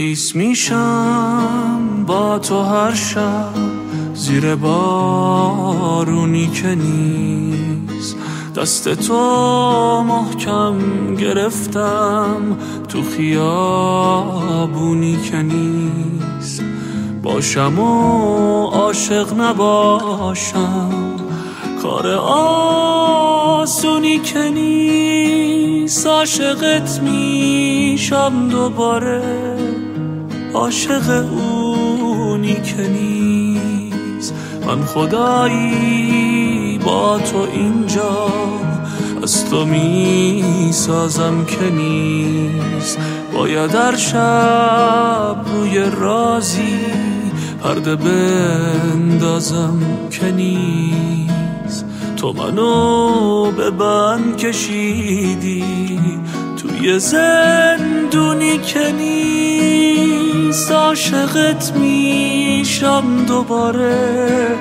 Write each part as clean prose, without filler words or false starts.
خیس میشم با تو هر شب زیر بارونی که نیست، دست تو محکم گرفتم تو خیابونی که نیست. باشم و عاشق نباشم کار آسونی که نیست. عاشقت میشم دوباره، عاشق اونی که نیست. من خدایی با تو اینجا از تو میسازم که نیست. باید هر شب روی رازی پرده بندازم که نیست. تو منو به بند کشیدی توی زندونی که نیست. عاشقت میشم دوباره،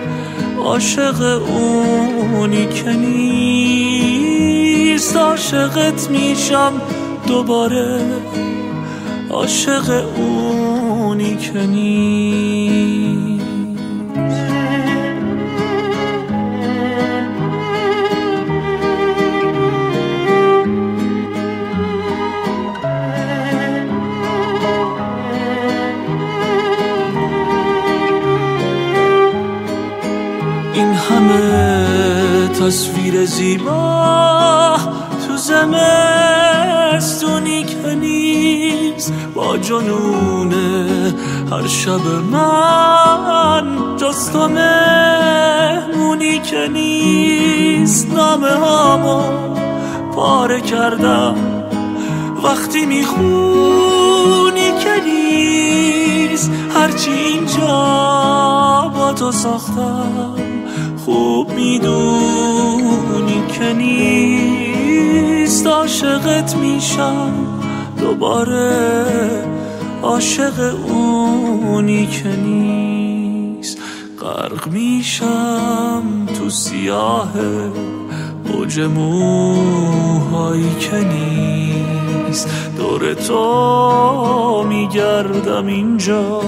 عاشق اونی که نیست. عاشقت میشم دوباره، عاشق اونی که نیست. این همه تصویر زیبا تو زمستونی که نیست. با جنون هر شب من جز تو مهمونی که نیست. نامه هامو پاره کردم وقتی میخونی که نیست. هرچی اینجا با تو ساختم خوب میدونی که نیست. عاشقت میشم دوباره، عاشق اونی که نیست. غرق میشم تو سیاه موج موهایی که نیست. دور تو میگردم اینجا،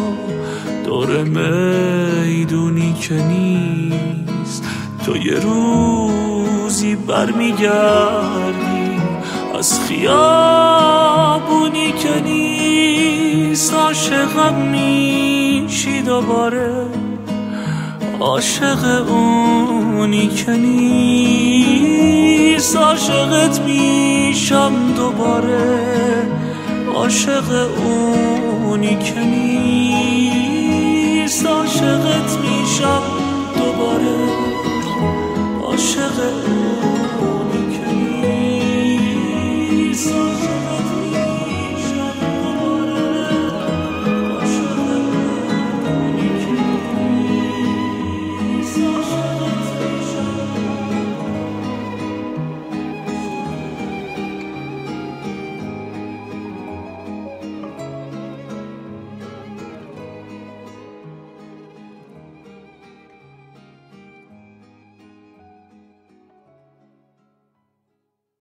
دور میدونی که نیست. تو یه روزی برمیگردی از خیابونی که نیست. عاشقم میشی دوباره، عاشق اونی که نیست. عاشقت میشم دوباره، عاشق اونی که نیست. عاشقت میشم